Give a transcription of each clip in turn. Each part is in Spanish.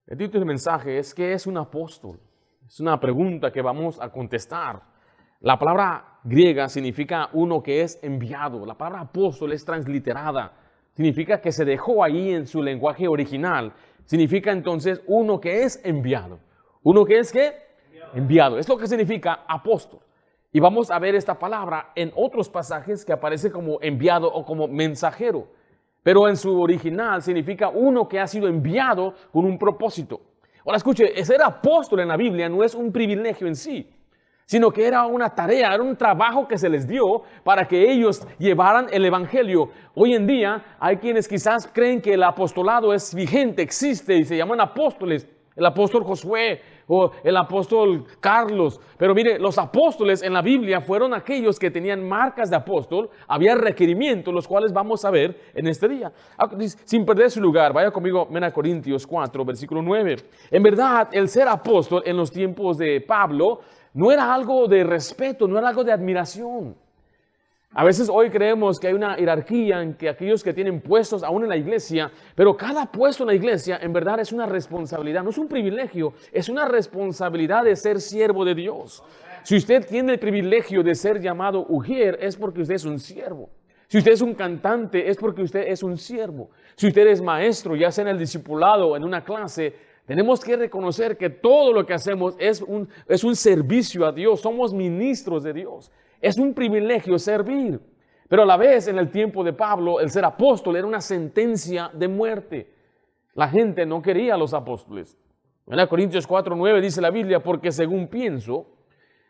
El título del mensaje es ¿qué es un apóstol? Es una pregunta que vamos a contestar. La palabra griega significa uno que es enviado. La palabra apóstol es transliterada. Significa que se dejó ahí en su lenguaje original. Significa entonces uno que es enviado. ¿Uno que es qué? Enviado. Es lo que significa apóstol. Y vamos a ver esta palabra en otros pasajes que aparece como enviado o como mensajero. Pero en su original significa uno que ha sido enviado con un propósito. Ahora escuche, ser apóstol en la Biblia no es un privilegio en sí, sino que era una tarea, era un trabajo que se les dio para que ellos llevaran el evangelio. Hoy en día hay quienes quizás creen que el apostolado es vigente, existe y se llaman apóstoles. El apóstol Josué o el apóstol Carlos. Pero mire, los apóstoles en la Biblia fueron aquellos que tenían marcas de apóstol. Había requerimientos, los cuales vamos a ver en este día. Sin perder su lugar, vaya conmigo a Corintios 4, versículo 9. En verdad, el ser apóstol en los tiempos de Pablo no era algo de respeto, no era algo de admiración. A veces hoy creemos que hay una jerarquía en que aquellos que tienen puestos aún en la iglesia, pero cada puesto en la iglesia en verdad es una responsabilidad, no es un privilegio, es una responsabilidad de ser siervo de Dios. Si usted tiene el privilegio de ser llamado ujier, es porque usted es un siervo. Si usted es un cantante, es porque usted es un siervo. Si usted es maestro, ya sea en el discipulado o en una clase, tenemos que reconocer que todo lo que hacemos es un servicio a Dios, somos ministros de Dios. Es un privilegio servir, pero a la vez en el tiempo de Pablo el ser apóstol era una sentencia de muerte. La gente no quería a los apóstoles. En Corintios 4:9 dice la Biblia, porque según pienso,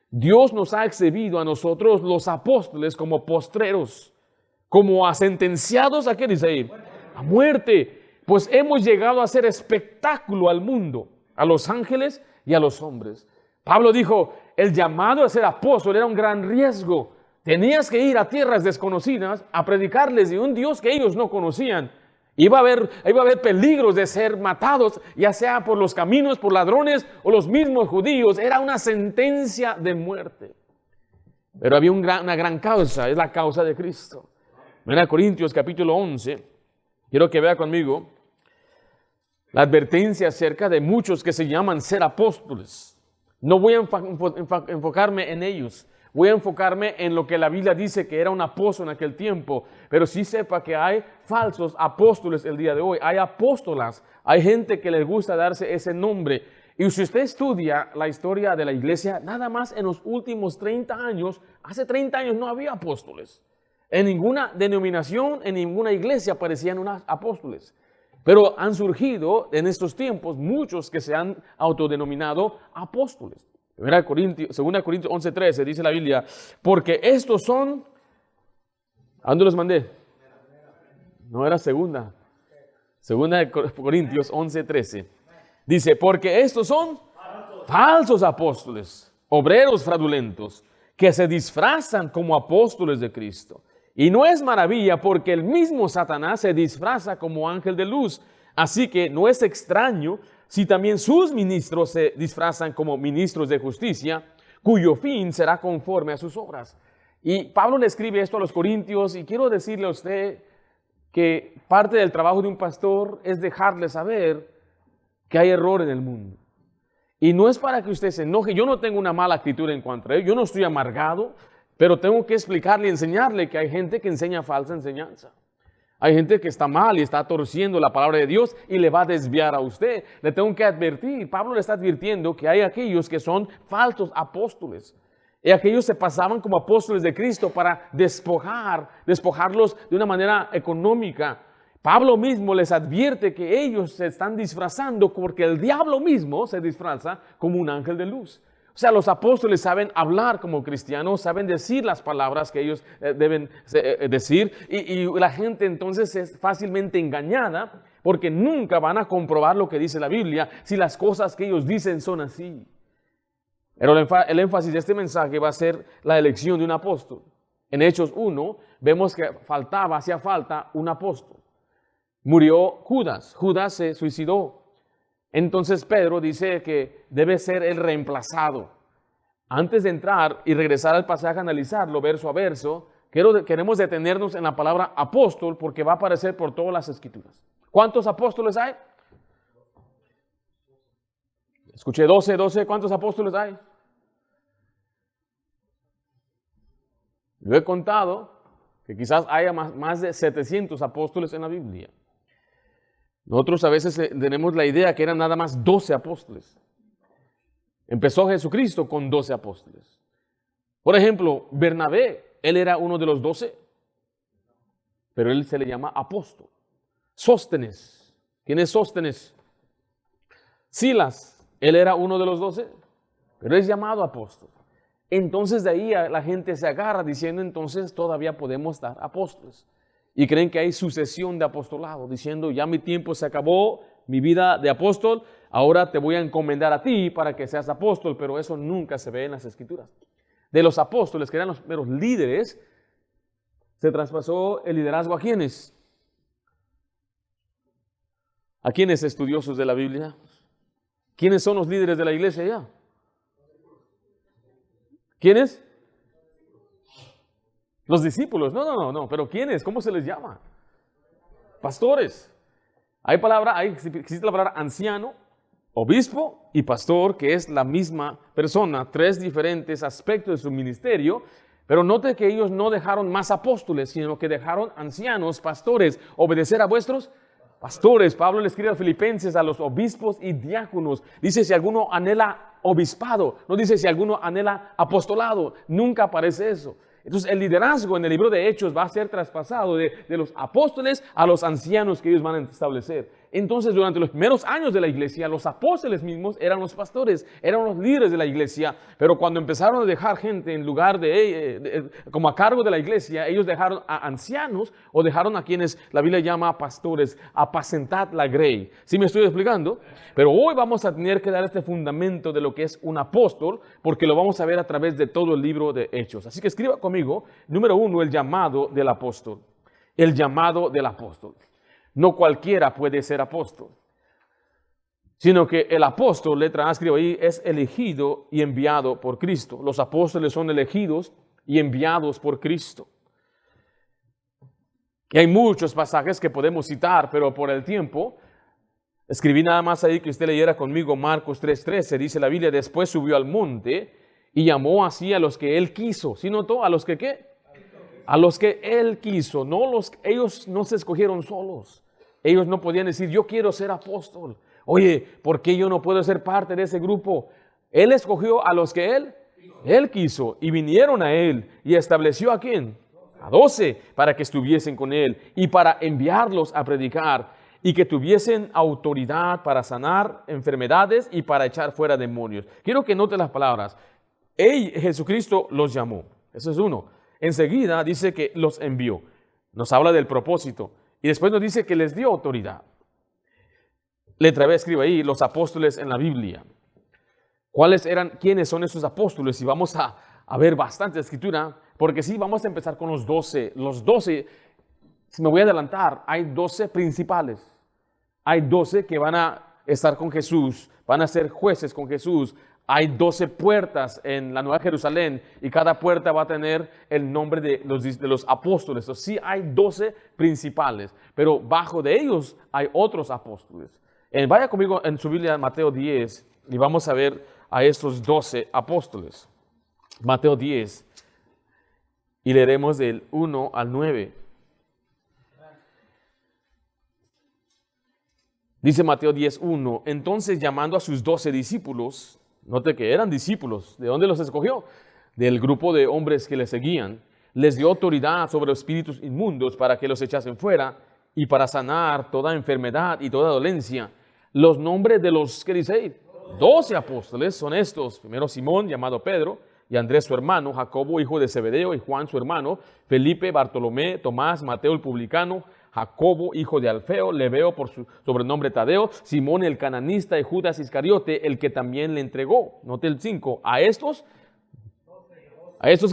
Dios nos ha exhibido a nosotros los apóstoles como postreros, como a sentenciados, ¿a qué dice ahí? A muerte, pues hemos llegado a hacer espectáculo al mundo, a los ángeles y a los hombres. Pablo dijo, el llamado a ser apóstol era un gran riesgo. Tenías que ir a tierras desconocidas a predicarles de un Dios que ellos no conocían. Iba a haber peligros de ser matados, ya sea por los caminos, por ladrones o los mismos judíos. Era una sentencia de muerte. Pero había una gran causa, es la causa de Cristo. En Corintios capítulo 11, quiero que vea conmigo la advertencia acerca de muchos que se llaman ser apóstoles. No voy a enfocarme en ellos, voy a enfocarme en lo que la Biblia dice que era un apóstol en aquel tiempo, pero sí sepa que hay falsos apóstoles el día de hoy, hay apóstolas, hay gente que les gusta darse ese nombre. Y si usted estudia la historia de la iglesia, nada más en los últimos 30 años, hace 30 años no había apóstoles. En ninguna denominación, en ninguna iglesia aparecían unos apóstoles. Pero han surgido en estos tiempos muchos que se han autodenominado apóstoles. 2 Corintios 11:13 dice la Biblia, porque estos son, ¿a dónde los mandé? No era segunda de Corintios 11:13. Dice, porque estos son falsos apóstoles, obreros fraudulentos, que se disfrazan como apóstoles de Cristo. Y no es maravilla porque el mismo Satanás se disfraza como ángel de luz. Así que no es extraño si también sus ministros se disfrazan como ministros de justicia, cuyo fin será conforme a sus obras. Y Pablo le escribe esto a los corintios y quiero decirle a usted que parte del trabajo de un pastor es dejarle saber que hay error en el mundo. Y no es para que usted se enoje. Yo no tengo una mala actitud en cuanto a ello. Yo no estoy amargado. Pero tengo que explicarle y enseñarle que hay gente que enseña falsa enseñanza. Hay gente que está mal y está torciendo la palabra de Dios y le va a desviar a usted. Le tengo que advertir. Pablo le está advirtiendo que hay aquellos que son falsos apóstoles. Y aquellos se pasaban como apóstoles de Cristo para despojarlos de una manera económica. Pablo mismo les advierte que ellos se están disfrazando porque el diablo mismo se disfraza como un ángel de luz. O sea, los apóstoles saben hablar como cristianos, saben decir las palabras que ellos deben decir y la gente entonces es fácilmente engañada porque nunca van a comprobar lo que dice la Biblia si las cosas que ellos dicen son así. Pero el énfasis de este mensaje va a ser la elección de un apóstol. En Hechos 1 vemos que hacía falta un apóstol. Murió Judas, Judas se suicidó. Entonces Pedro dice que debe ser el reemplazado. Antes de entrar y regresar al pasaje a analizarlo verso a verso, queremos detenernos en la palabra apóstol porque va a aparecer por todas las escrituras. ¿Cuántos apóstoles hay? Escuché 12, 12, ¿cuántos apóstoles hay? Yo he contado que quizás haya más de 700 apóstoles en la Biblia. Nosotros a veces tenemos la idea que eran nada más 12 apóstoles. Empezó Jesucristo con 12 apóstoles. Por ejemplo, Bernabé, él era uno de los 12, pero él se le llama apóstol. Sóstenes, ¿quién es Sóstenes? Silas, él era uno de los 12, pero es llamado apóstol. Entonces de ahí la gente se agarra diciendo, entonces todavía podemos dar apóstoles. Y creen que hay sucesión de apostolado, diciendo, ya mi tiempo se acabó, mi vida de apóstol, ahora te voy a encomendar a ti para que seas apóstol, pero eso nunca se ve en las Escrituras. De los apóstoles, que eran los primeros líderes, se traspasó el liderazgo ¿a quiénes? ¿A quiénes estudiosos de la Biblia? ¿Quiénes son los líderes de la iglesia ya? ¿Quiénes? Los discípulos. No, pero ¿quiénes? ¿Cómo se les llama? Pastores. Existe la palabra anciano, obispo y pastor, que es la misma persona, tres diferentes aspectos de su ministerio, pero note que ellos no dejaron más apóstoles, sino que dejaron ancianos, pastores, obedecer a vuestros pastores. Pablo le escribe a Filipenses, a los obispos y diáconos. Dice, si alguno anhela obispado, no dice si alguno anhela apostolado, nunca aparece eso. Entonces el liderazgo en el libro de Hechos va a ser traspasado de los apóstoles a los ancianos que ellos van a establecer. Entonces durante los primeros años de la iglesia, los apóstoles mismos eran los pastores, eran los líderes de la iglesia, pero cuando empezaron a dejar gente en lugar como a cargo de la iglesia, ellos dejaron a ancianos o dejaron a quienes la Biblia llama pastores, apacentad la grey. ¿Sí me estoy explicando? Pero hoy vamos a tener que dar este fundamento de lo que es un apóstol, porque lo vamos a ver a través de todo el libro de Hechos. Así que escriba conmigo, número 1, el llamado del apóstol. El llamado del apóstol. No cualquiera puede ser apóstol, sino que el apóstol, letra A, escribo ahí, es elegido y enviado por Cristo. Los apóstoles son elegidos y enviados por Cristo. Y hay muchos pasajes que podemos citar, pero por el tiempo, escribí nada más ahí que usted leyera conmigo Marcos 3:13. Dice la Biblia, después subió al monte y llamó así a los que él quiso. ¿Sí notó? ¿A los que qué? A los que él quiso. Ellos no se escogieron solos. Ellos no podían decir, yo quiero ser apóstol. Oye, ¿por qué yo no puedo ser parte de ese grupo? Él escogió a los que él quiso y vinieron a él y estableció ¿a quién? A 12 para que estuviesen con él y para enviarlos a predicar y que tuviesen autoridad para sanar enfermedades y para echar fuera demonios. Quiero que note las palabras. Jesucristo los llamó. Eso es uno. Enseguida dice que los envió. Nos habla del propósito. Y después nos dice que les dio autoridad. Letra B, escribe ahí, los apóstoles en la Biblia. ¿Quiénes son esos apóstoles? Y vamos a ver bastante escritura, porque sí, vamos a empezar con los 12. Los 12, si me voy a adelantar, hay 12 principales. Hay 12 que van a estar con Jesús, van a ser jueces con Jesús. Hay 12 puertas en la Nueva Jerusalén y cada puerta va a tener el nombre de los apóstoles. Entonces, sí hay 12 principales, pero bajo de ellos hay otros apóstoles. Vaya conmigo en su Biblia Mateo 10 y vamos a ver a estos 12 apóstoles. Mateo 10 y leeremos del 1 al 9. Dice Mateo 10:1, entonces llamando a sus 12 discípulos, note que eran discípulos. ¿De dónde los escogió? Del grupo de hombres que le seguían. Les dio autoridad sobre los espíritus inmundos para que los echasen fuera y para sanar toda enfermedad y toda dolencia. Los nombres de los, ¿qué dice ahí? 12 apóstoles son estos. Primero Simón, llamado Pedro, y Andrés su hermano, Jacobo, hijo de Zebedeo, y Juan su hermano, Felipe, Bartolomé, Tomás, Mateo el publicano, Jacobo, hijo de Alfeo, Lebeo por su sobrenombre Tadeo, Simón el cananista y Judas Iscariote, el que también le entregó. Note el 5. ¿A estos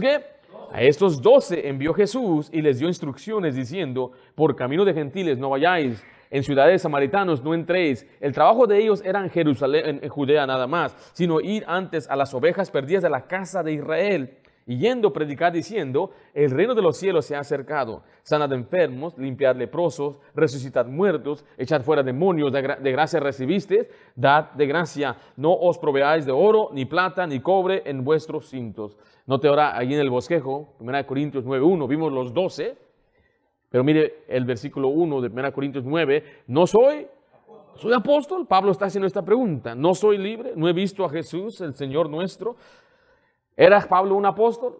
qué? A estos 12 envió Jesús y les dio instrucciones diciendo, por camino de gentiles no vayáis, en ciudades samaritanos no entréis. El trabajo de ellos era en Jerusalén, en Judea nada más, sino ir antes a las ovejas perdidas de la casa de Israel. Y yendo, predicar diciendo, el reino de los cielos se ha acercado. Sanad enfermos, limpiad leprosos, resucitad muertos, echad fuera demonios, de gracia recibisteis, dad de gracia. No os proveáis de oro, ni plata, ni cobre en vuestros cintos. Note ahora ahí en el bosquejo, 1 Corintios 9:1, vimos los 12, pero mire el versículo 1 de 1 Corintios 9, no soy apóstol. Pablo está haciendo esta pregunta, ¿no soy libre? ¿No he visto a Jesús, el Señor nuestro? ¿Era Pablo un apóstol?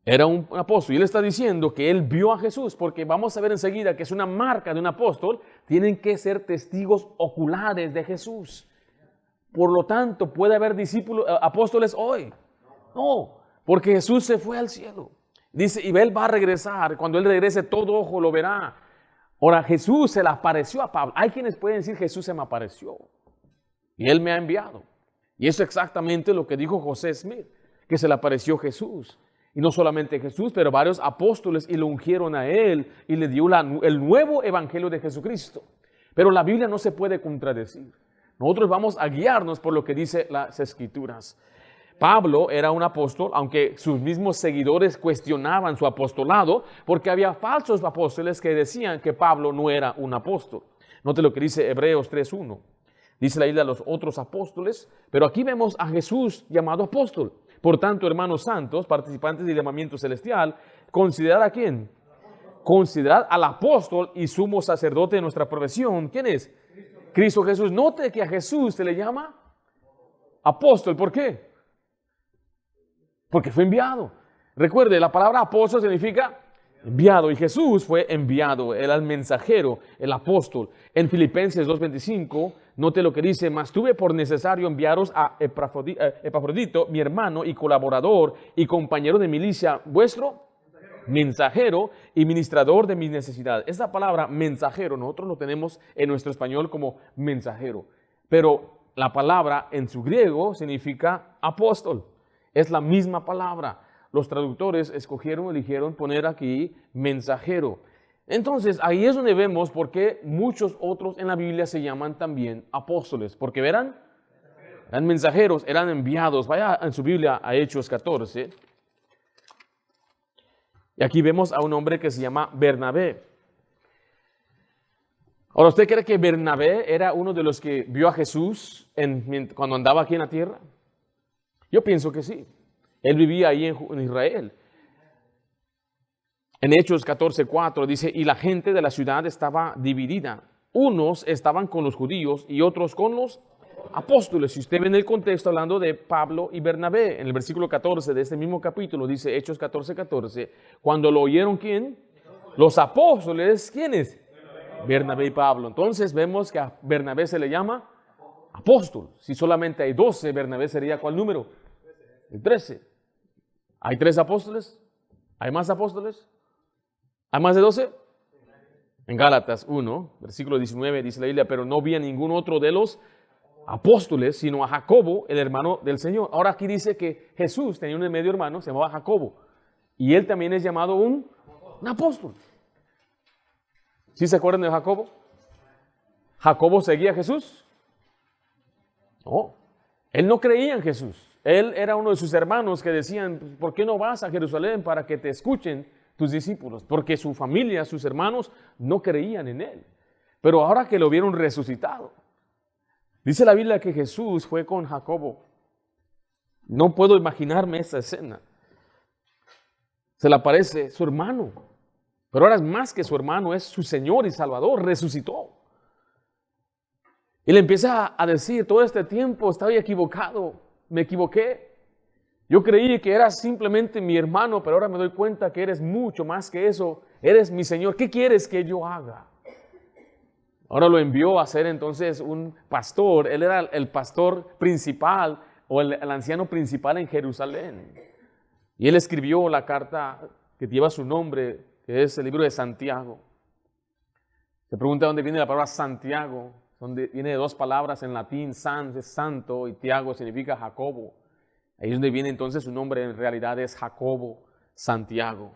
Era un apóstol. Y él está diciendo que él vio a Jesús, porque vamos a ver enseguida que es una marca de un apóstol. Tienen que ser testigos oculares de Jesús. Por lo tanto, ¿puede haber apóstoles hoy? No, porque Jesús se fue al cielo. Dice, y él va a regresar. Cuando él regrese, todo ojo lo verá. Ahora, Jesús se le apareció a Pablo. Hay quienes pueden decir, Jesús se me apareció. Y él me ha enviado. Y eso es exactamente lo que dijo José Smith, que se le apareció Jesús. Y no solamente Jesús, pero varios apóstoles, y lo ungieron a él y le dio el nuevo evangelio de Jesucristo. Pero la Biblia no se puede contradecir. Nosotros vamos a guiarnos por lo que dice las Escrituras. Pablo era un apóstol, aunque sus mismos seguidores cuestionaban su apostolado, porque había falsos apóstoles que decían que Pablo no era un apóstol. Note lo que dice Hebreos 3:1. Dice la Biblia a los otros apóstoles, pero aquí vemos a Jesús llamado apóstol. Por tanto, hermanos santos, participantes del llamamiento celestial, considerad a quién. Considerad al apóstol y sumo sacerdote de nuestra profesión. ¿Quién es? Cristo Jesús. Note que a Jesús se le llama apóstol. ¿Por qué? Porque fue enviado. Recuerde, la palabra apóstol significa enviado, y Jesús fue enviado, era el mensajero, el apóstol. En Filipenses 2:25, note lo que dice, mas tuve por necesario enviaros a Epafrodito, mi hermano y colaborador y compañero de milicia, vuestro mensajero y ministrador de mis necesidades. Esta palabra mensajero, nosotros lo tenemos en nuestro español como mensajero, pero la palabra en su griego significa apóstol. Es la misma palabra. Los traductores eligieron poner aquí mensajero. Entonces, ahí es donde vemos por qué muchos otros en la Biblia se llaman también apóstoles. Porque eran mensajeros, eran enviados. Vaya en su Biblia a Hechos 14. Y aquí vemos a un hombre que se llama Bernabé. Ahora, ¿usted cree que Bernabé era uno de los que vio a Jesús cuando andaba aquí en la tierra? Yo pienso que sí. Él vivía ahí en Israel. En Hechos 14:4 dice, y la gente de la ciudad estaba dividida. Unos estaban con los judíos y otros con los apóstoles. Si usted ve en el contexto hablando de Pablo y Bernabé, en el versículo 14 de este mismo capítulo, dice Hechos 14:14, cuando lo oyeron, ¿quién? Los apóstoles, ¿quiénes? Bernabé y Pablo. Entonces vemos que a Bernabé se le llama apóstol. Si solamente hay 12, Bernabé sería ¿cuál número? El 13. ¿Hay 3 apóstoles? ¿Hay más apóstoles? ¿Hay más de 12? En Gálatas 1, versículo 19, dice la Biblia, pero no vi a ningún otro de los apóstoles, sino a Jacobo, el hermano del Señor. Ahora aquí dice que Jesús tenía un medio hermano, se llamaba Jacobo, y él también es llamado un apóstol. ¿Sí se acuerdan de Jacobo? ¿Jacobo seguía a Jesús? No, él no creía en Jesús. Él era uno de sus hermanos que decían, ¿por qué no vas a Jerusalén para que te escuchen tus discípulos? Porque su familia, sus hermanos, no creían en él. Pero ahora que lo vieron resucitado, dice la Biblia que Jesús fue con Jacobo. No puedo imaginarme esa escena. Se le aparece su hermano, pero ahora es más que su hermano, es su Señor y Salvador, resucitó. Y le empieza a decir, todo este tiempo estaba equivocado. Me equivoqué. Yo creí que eras simplemente mi hermano, pero ahora me doy cuenta que eres mucho más que eso. Eres mi Señor. ¿Qué quieres que yo haga? Ahora lo envió a ser entonces un pastor. Él era el pastor principal o el anciano principal en Jerusalén. Y él escribió la carta que lleva su nombre, que es el libro de Santiago. Se pregunta dónde viene la palabra Santiago. Viene de 2 palabras en latín, sans es santo y Tiago significa Jacobo. Ahí es donde viene entonces su nombre, en realidad es Jacobo, Santiago.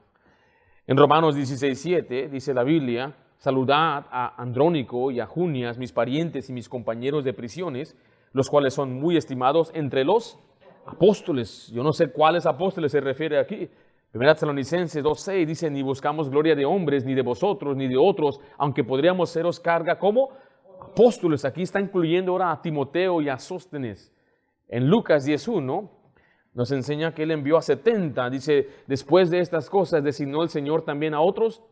En Romanos 16:7 dice la Biblia, saludad a Andrónico y a Junias, mis parientes y mis compañeros de prisiones, los cuales son muy estimados entre los apóstoles. Yo no sé cuáles apóstoles se refiere aquí. 1 Tesalonicenses 2:6 dice, ni buscamos gloria de hombres, ni de vosotros, ni de otros, aunque podríamos seros carga como apóstoles. Aquí está incluyendo ahora a Timoteo y a Sóstenes. En Lucas 10:1 nos enseña que él envió a 70. Dice, después de estas cosas designó el Señor también a otros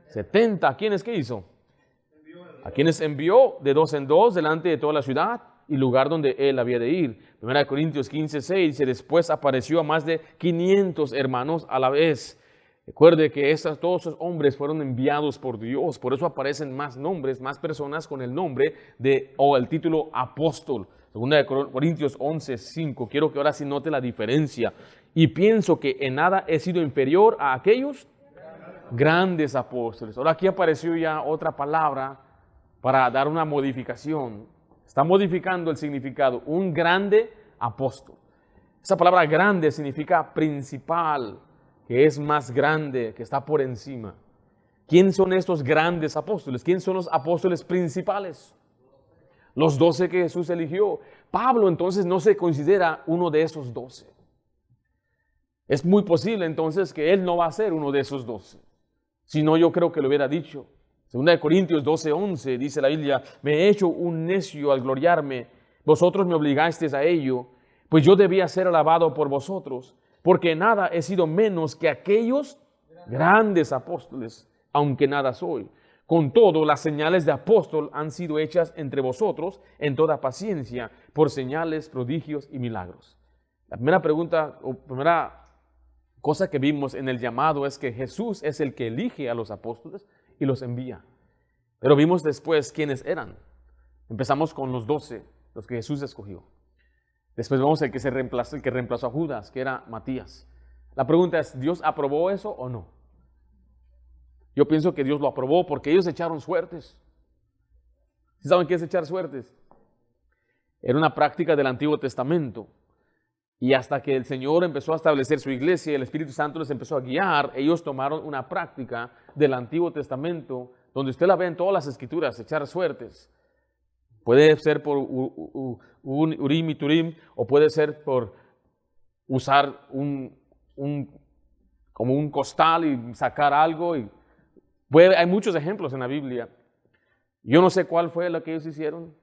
70. ¿A quiénes qué hizo? A quienes envió de dos en dos delante de toda la ciudad y lugar donde él había de ir. 1 Corintios 15:6 dice, después apareció a más de 500 hermanos a la vez. Recuerde que todos esos hombres fueron enviados por Dios, por eso aparecen más nombres, más personas con el nombre o el título apóstol. 2 Corintios 11:5, quiero que ahora sí note la diferencia. Y pienso que en nada he sido inferior a aquellos grandes apóstoles. Ahora aquí apareció ya otra palabra para dar una modificación. Está modificando el significado, un grande apóstol. Esa palabra grande significa principal, que es más grande, que está por encima. ¿Quién son estos grandes apóstoles? ¿Quién son los apóstoles principales? Los 12 que Jesús eligió. Pablo entonces no se considera uno de esos 12. Es muy posible entonces que él no va a ser uno de esos 12. Si no, yo creo que lo hubiera dicho. 2 Corintios 12:11 dice la Biblia, me he hecho un necio al gloriarme, vosotros me obligasteis a ello, pues yo debía ser alabado por vosotros, porque nada he sido menos que aquellos grandes apóstoles, aunque nada soy. Con todo, las señales de apóstol han sido hechas entre vosotros en toda paciencia, por señales, prodigios y milagros. La primera pregunta, o primera cosa que vimos en el llamado es que Jesús es el que elige a los apóstoles y los envía. Pero vimos después quiénes eran. Empezamos con los 12, los que Jesús escogió. Después vemos el que reemplazó a Judas, que era Matías. La pregunta es, ¿Dios aprobó eso o no? Yo pienso que Dios lo aprobó porque ellos echaron suertes. ¿Sí saben qué es echar suertes? Era una práctica del Antiguo Testamento. Y hasta que el Señor empezó a establecer su iglesia y el Espíritu Santo les empezó a guiar, ellos tomaron una práctica del Antiguo Testamento, donde usted la ve en todas las Escrituras, echar suertes. Puede ser por Urim y Turim, o puede ser por usar como un costal y sacar algo. Hay muchos ejemplos en la Biblia. Yo no sé cuál fue lo que ellos hicieron.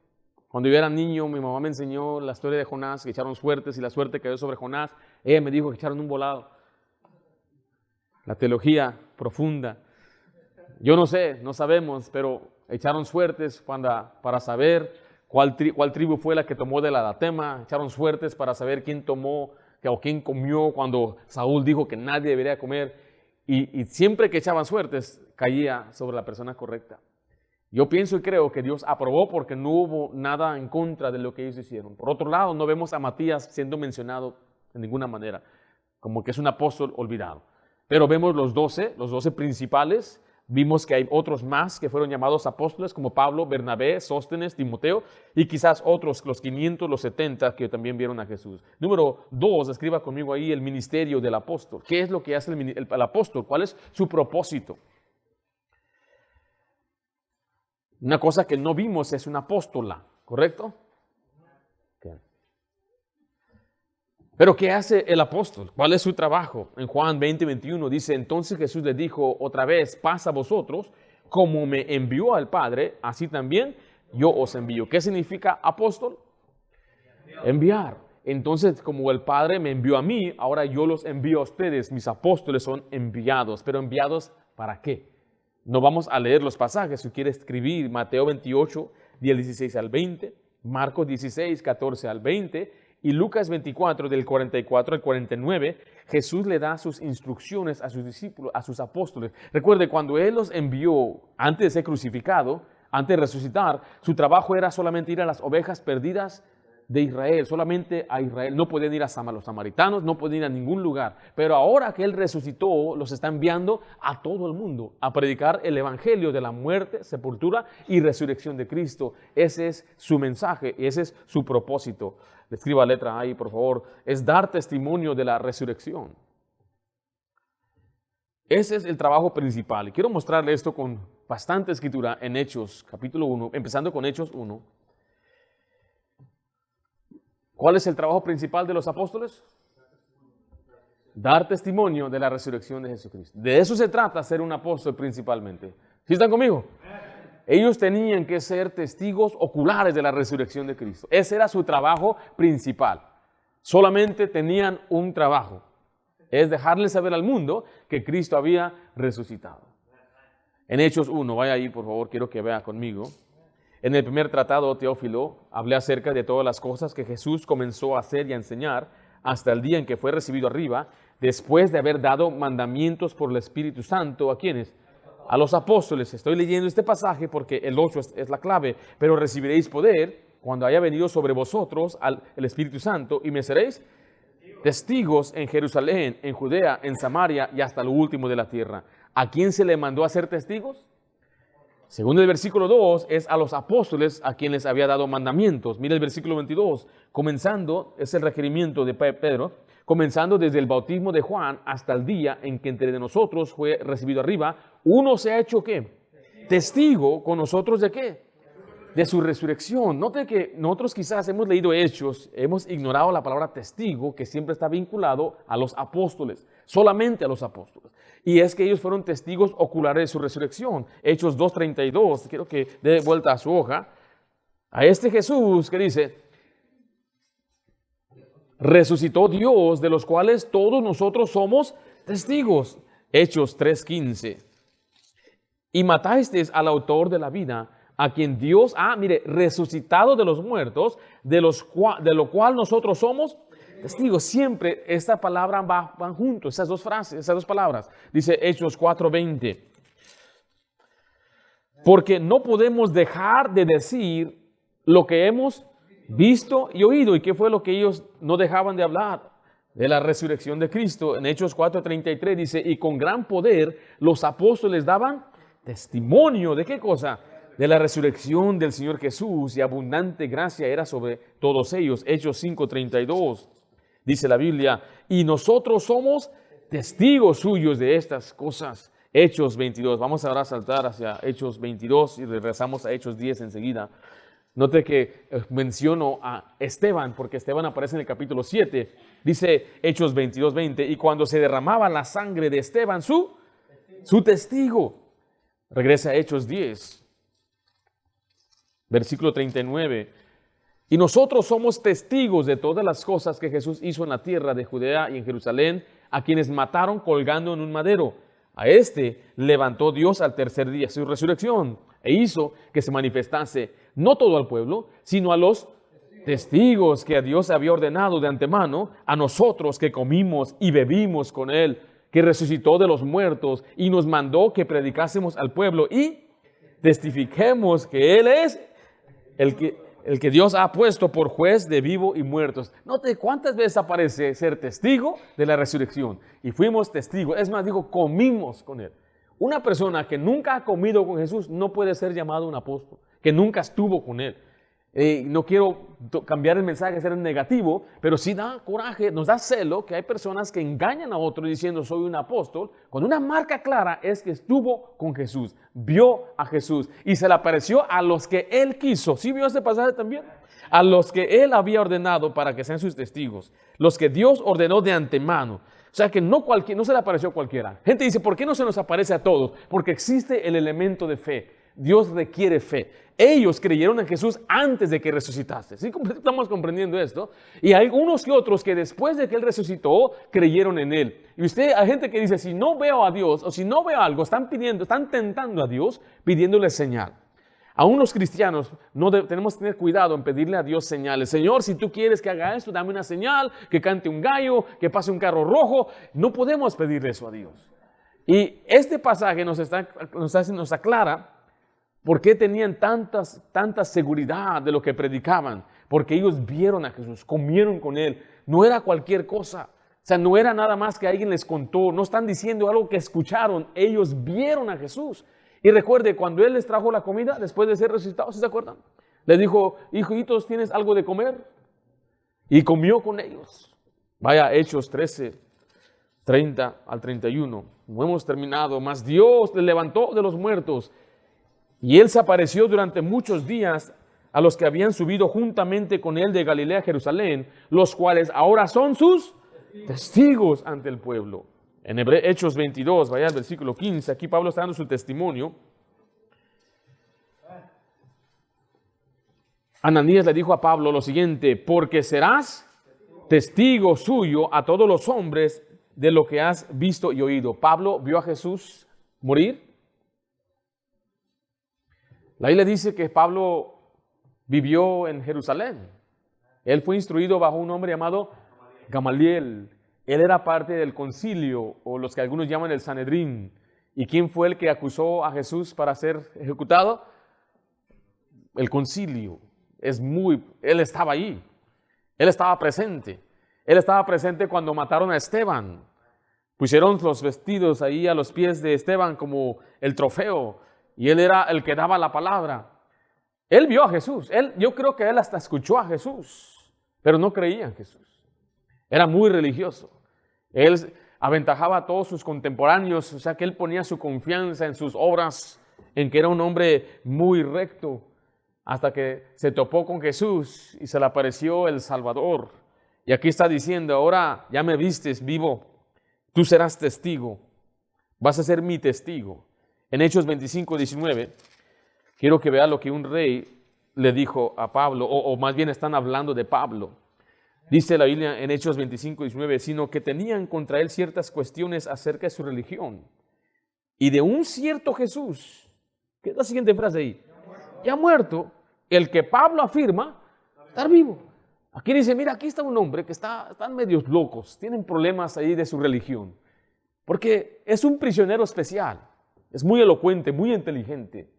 Cuando yo era niño, mi mamá me enseñó la historia de Jonás, que echaron suertes y la suerte cayó sobre Jonás. Ella me dijo que echaron un volado. La teología profunda. Yo no sé, no sabemos, pero echaron suertes para saber cuál tribu fue la que tomó del anatema. Echaron suertes para saber quién tomó o quién comió cuando Saúl dijo que nadie debería comer. Y siempre que echaban suertes, caía sobre la persona correcta. Yo pienso y creo que Dios aprobó porque no hubo nada en contra de lo que ellos hicieron. Por otro lado, no vemos a Matías siendo mencionado de ninguna manera, como que es un apóstol olvidado. Pero vemos los 12 principales. Vimos que hay otros más que fueron llamados apóstoles, como Pablo, Bernabé, Sóstenes, Timoteo, y quizás otros, los 500, los 70, que también vieron a Jesús. Número 2, escriba conmigo ahí el ministerio del apóstol. ¿Qué es lo que hace el apóstol? ¿Cuál es su propósito? Una cosa que no vimos es una apóstola, ¿correcto? Okay. Pero ¿qué hace el apóstol? ¿Cuál es su trabajo? En Juan 20:21 dice, entonces Jesús les dijo otra vez, paz a vosotros, como me envió al Padre, así también yo os envío. ¿Qué significa apóstol? Enviar. Entonces, como el Padre me envió a mí, ahora yo los envío a ustedes. Mis apóstoles son enviados, pero ¿enviados para qué? No vamos a leer los pasajes. Si quiere escribir, Mateo 28, 16 al 20, Marcos 16, 14 al 20 y Lucas 24, del 44 al 49, Jesús le da sus instrucciones a sus discípulos, a sus apóstoles. Recuerde, cuando Él los envió antes de ser crucificado, antes de resucitar, su trabajo era solamente ir a las ovejas perdidas de Israel, solamente a Israel. No podían ir a los samaritanos, no podían ir a ningún lugar. Pero ahora que Él resucitó, los está enviando a todo el mundo a predicar el evangelio de la muerte, sepultura y resurrección de Cristo. Ese es su mensaje, ese es su propósito. Le escriba letra ahí, por favor. Es dar testimonio de la resurrección. Ese es el trabajo principal. Y quiero mostrarle esto con bastante escritura en Hechos, capítulo 1, empezando con Hechos 1. ¿Cuál es el trabajo principal de los apóstoles? Dar testimonio de la resurrección de Jesucristo. De eso se trata ser un apóstol principalmente. ¿Sí están conmigo? Ellos tenían que ser testigos oculares de la resurrección de Cristo. Ese era su trabajo principal. Solamente tenían un trabajo. Es dejarle saber al mundo que Cristo había resucitado. En Hechos 1, vaya ahí por favor, quiero que vea conmigo. En el primer tratado, Teófilo, hablé acerca de todas las cosas que Jesús comenzó a hacer y a enseñar hasta el día en que fue recibido arriba, después de haber dado mandamientos por el Espíritu Santo. ¿A quiénes? A los apóstoles. Estoy leyendo este pasaje porque el 8 es la clave. Pero recibiréis poder cuando haya venido sobre vosotros el Espíritu Santo y me seréis testigos en Jerusalén, en Judea, en Samaria y hasta lo último de la tierra. ¿A quién se le mandó a ser testigos? Según el versículo 2, es a los apóstoles a quienes había dado mandamientos. Mira el versículo 22, comenzando, es el requerimiento de Pedro, comenzando desde el bautismo de Juan hasta el día en que entre nosotros fue recibido arriba, uno se ha hecho ¿qué? Testigo con nosotros ¿de qué? De su resurrección. Note que nosotros quizás hemos leído Hechos, hemos ignorado la palabra testigo que siempre está vinculado a los apóstoles, solamente a los apóstoles. Y es que ellos fueron testigos oculares de su resurrección. Hechos 2:32, quiero que dé vuelta a su hoja. A este Jesús que dice, resucitó Dios, de los cuales todos nosotros somos testigos. Hechos 3:15. Y matasteis al autor de la vida, a quien Dios ha, resucitado de los muertos, de lo cual nosotros somos testigos. Siempre esta palabra van juntos, esas dos frases, esas dos palabras. Dice Hechos 4:20. Porque no podemos dejar de decir lo que hemos visto y oído. ¿Y qué fue lo que ellos no dejaban de hablar? De la resurrección de Cristo. En Hechos 4:33 dice, y con gran poder los apóstoles daban testimonio. ¿De qué cosa? De la resurrección del Señor Jesús, y abundante gracia era sobre todos ellos. Hechos 5:32, dice la Biblia, y nosotros somos testigos suyos de estas cosas. Hechos 22, vamos ahora a saltar hacia Hechos 22 y regresamos a Hechos 10 enseguida. Note que menciono a Esteban, porque Esteban aparece en el capítulo 7. Dice Hechos 22:20, y cuando se derramaba la sangre de Esteban, su testigo. Regresa a Hechos 10. Versículo 39. Y nosotros somos testigos de todas las cosas que Jesús hizo en la tierra de Judea y en Jerusalén, a quienes mataron colgando en un madero. A este levantó Dios al tercer día, su resurrección, e hizo que se manifestase no todo al pueblo, sino a los testigos que a Dios había ordenado de antemano, a nosotros que comimos y bebimos con él, que resucitó de los muertos y nos mandó que predicásemos al pueblo y testifiquemos que él es el que Dios ha puesto por juez de vivo y muertos. Note cuántas veces aparece ser testigo de la resurrección. Y fuimos testigos. Es más, dijo, comimos con él. Una persona que nunca ha comido con Jesús no puede ser llamado un apóstol, que nunca estuvo con él. No quiero cambiar el mensaje, ser negativo, pero sí da coraje, nos da celo que hay personas que engañan a otros diciendo soy un apóstol, cuando una marca clara es que estuvo con Jesús, vio a Jesús y se le apareció a los que él quiso. ¿Sí vio este pasaje también? A los que él había ordenado para que sean sus testigos, los que Dios ordenó de antemano. O sea que no se le apareció a cualquiera. Gente dice, ¿por qué no se nos aparece a todos? Porque existe el elemento de fe. Dios requiere fe. Ellos creyeron en Jesús antes de que resucitase. ¿Sí? Estamos comprendiendo esto. Y hay unos que otros que después de que Él resucitó, creyeron en Él. Y hay gente que dice, si no veo a Dios o si no veo algo, están tentando a Dios pidiéndole señal. Aún los cristianos tenemos que tener cuidado en pedirle a Dios señales. Señor, si tú quieres que haga esto, dame una señal, que cante un gallo, que pase un carro rojo. No podemos pedirle eso a Dios. Y este pasaje nos aclara por qué tenían tanta seguridad de lo que predicaban. Porque ellos vieron a Jesús, comieron con Él. No era cualquier cosa. O sea, no era nada más que alguien les contó. No están diciendo algo que escucharon. Ellos vieron a Jesús. Y recuerde, cuando Él les trajo la comida, después de ser resucitado, ¿sí se acuerdan? Les dijo, hijitos, ¿tienes algo de comer? Y comió con ellos. Vaya, Hechos 13, 30 al 31. No hemos terminado. Mas Dios le levantó de los muertos. Y Él se apareció durante muchos días a los que habían subido juntamente con él de Galilea a Jerusalén, los cuales ahora son sus testigos ante el pueblo. En Hechos 22, vaya al versículo 15, aquí Pablo está dando su testimonio. Ananías le dijo a Pablo lo siguiente: porque serás testigo suyo a todos los hombres de lo que has visto y oído. Pablo vio a Jesús morir. La Biblia dice que Pablo vivió en Jerusalén. Él fue instruido bajo un hombre llamado Gamaliel. Él era parte del concilio, o los que algunos llaman el Sanedrín. ¿Y quién fue el que acusó a Jesús para ser ejecutado? El concilio. Él estaba ahí. Él estaba presente. Él estaba presente cuando mataron a Esteban. Pusieron los vestidos ahí a los pies de Esteban como el trofeo. Y él era el que daba la palabra. Él vio a Jesús. Yo creo que él hasta escuchó a Jesús, pero no creía en Jesús. Era muy religioso. Él aventajaba a todos sus contemporáneos, o sea que él ponía su confianza en sus obras, en que era un hombre muy recto, hasta que se topó con Jesús y se le apareció el Salvador. Y aquí está diciendo: ahora ya me vistes vivo, tú serás testigo, vas a ser mi testigo. En Hechos 25, 19, quiero que vea lo que un rey le dijo a Pablo, o más bien están hablando de Pablo. Dice la Biblia en Hechos 25, 19, sino que tenían contra él ciertas cuestiones acerca de su religión y de un cierto Jesús. ¿Qué es la siguiente frase ahí? Ya muerto, el que Pablo afirma estar vivo. Aquí dice: mira, aquí está un hombre que están medios locos, tienen problemas ahí de su religión, porque es un prisionero especial, es muy elocuente, muy inteligente.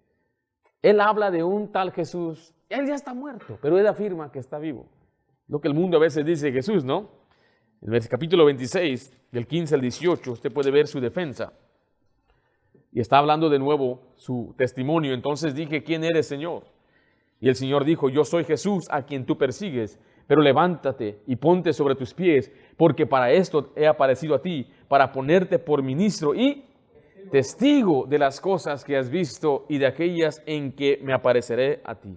Él habla de un tal Jesús, él ya está muerto, pero él afirma que está vivo. Lo que el mundo a veces dice de Jesús, ¿no? En el capítulo 26, del 15 al 18, usted puede ver su defensa. Y está hablando de nuevo su testimonio. Entonces dije: ¿quién eres, Señor? Y el Señor dijo: yo soy Jesús a quien tú persigues, pero levántate y ponte sobre tus pies, porque para esto he aparecido a ti, para ponerte por ministro y testigo de las cosas que has visto y de aquellas en que me apareceré a ti.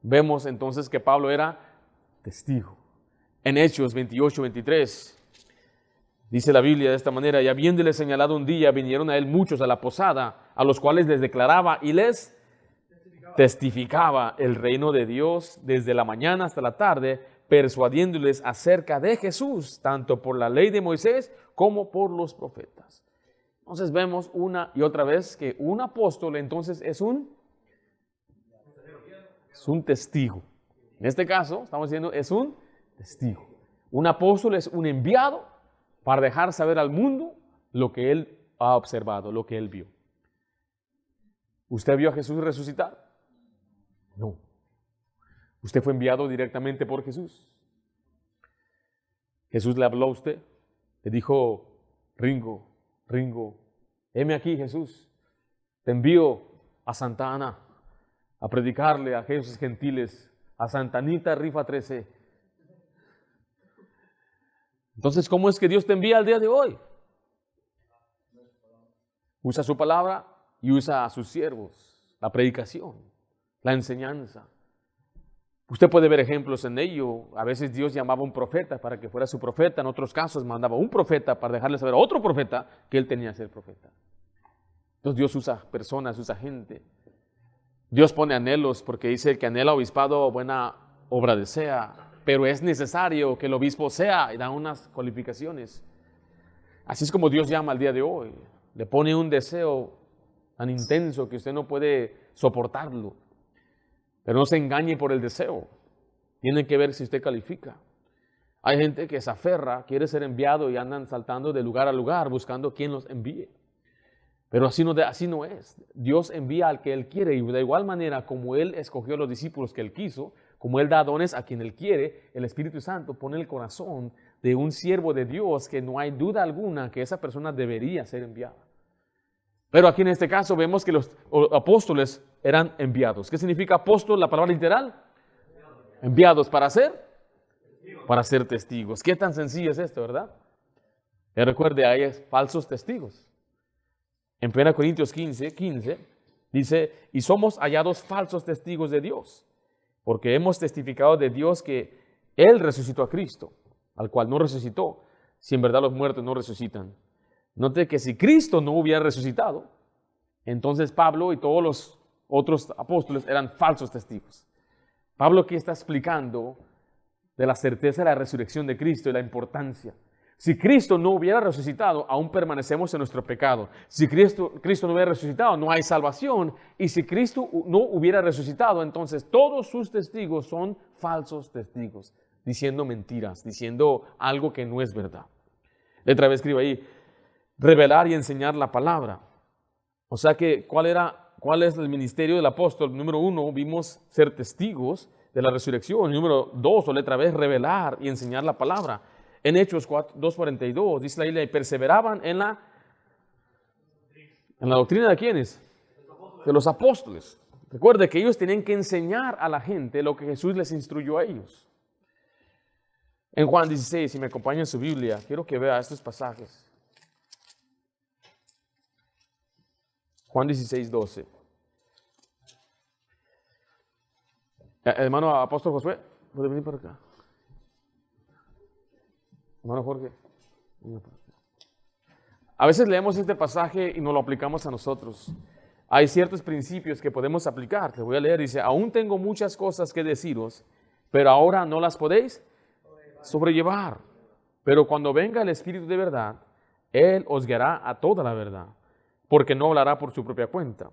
Vemos entonces que Pablo era testigo. En Hechos 28, 23, dice la Biblia de esta manera: y habiéndole señalado un día, vinieron a él muchos a la posada, a los cuales les declaraba y les testificaba el reino de Dios desde la mañana hasta la tarde, persuadiéndoles acerca de Jesús, tanto por la ley de Moisés como por los profetas. Entonces vemos una y otra vez que un apóstol entonces es un testigo. En este caso, estamos diciendo, es un testigo. Un apóstol es un enviado para dejar saber al mundo lo que él ha observado, lo que él vio. ¿Usted vio a Jesús resucitar? No. ¿Usted fue enviado directamente por Jesús? Jesús le habló a usted. Le dijo: Ringo, heme aquí, Jesús. Te envío a Santa Ana a predicarle a aquellos gentiles, a Santa Anita Rifa 13. Entonces, ¿cómo es que Dios te envía al día de hoy? Usa su palabra y usa a sus siervos, la predicación, la enseñanza. Usted puede ver ejemplos en ello. A veces Dios llamaba a un profeta para que fuera su profeta. En otros casos mandaba a un profeta para dejarle saber a otro profeta que él tenía que ser profeta. Entonces Dios usa personas, usa gente. Dios pone anhelos porque dice que anhela obispado buena obra desea. Pero es necesario que el obispo sea y da unas cualificaciones. Así es como Dios llama al día de hoy. Le pone un deseo tan intenso que usted no puede soportarlo. Pero no se engañe por el deseo. Tiene que ver si usted califica. Hay gente que se aferra, quiere ser enviado y andan saltando de lugar a lugar buscando quién los envíe. Pero así no es. Dios envía al que Él quiere, y de igual manera como Él escogió a los discípulos que Él quiso, como Él da dones a quien Él quiere, el Espíritu Santo pone en el corazón de un siervo de Dios que no hay duda alguna que esa persona debería ser enviada. Pero aquí en este caso vemos que los apóstoles eran enviados. ¿Qué significa apóstol? La palabra literal. Enviados para ser testigos. ¿Qué tan sencillo es esto, verdad? Y recuerde, hay falsos testigos. En 1 Corintios 15 dice: y somos hallados falsos testigos de Dios, porque hemos testificado de Dios que Él resucitó a Cristo, al cual no resucitó, si en verdad los muertos no resucitan. Note que si Cristo no hubiera resucitado, entonces Pablo y todos los otros apóstoles eran falsos testigos. Pablo aquí está explicando de la certeza de la resurrección de Cristo y la importancia. Si Cristo no hubiera resucitado, aún permanecemos en nuestro pecado. Si Cristo no hubiera resucitado, no hay salvación. Y si Cristo no hubiera resucitado, entonces todos sus testigos son falsos testigos, diciendo mentiras, diciendo algo que no es verdad. Letra B escribe ahí, revelar y enseñar la palabra. O sea que, ¿cuál es el ministerio del apóstol? Número 1, vimos ser testigos de la resurrección. Número 2, o letra B, revelar y enseñar la palabra. En Hechos 2:42 dice la Biblia, y perseveraban en la doctrina de ¿quiénes? De los apóstoles. Recuerde que ellos tenían que enseñar a la gente lo que Jesús les instruyó a ellos. En Juan 16, si me acompaña en su Biblia, quiero que vea estos pasajes. Juan 16:12. Hermano apóstol Josué, ¿puede venir para acá? Hermano Jorge. A veces leemos este pasaje y no lo aplicamos a nosotros. Hay ciertos principios que podemos aplicar. Te voy a leer. Dice, aún tengo muchas cosas que deciros, pero ahora no las podéis sobrellevar. Pero cuando venga el Espíritu de verdad, Él os guiará a toda la verdad, porque no hablará por su propia cuenta,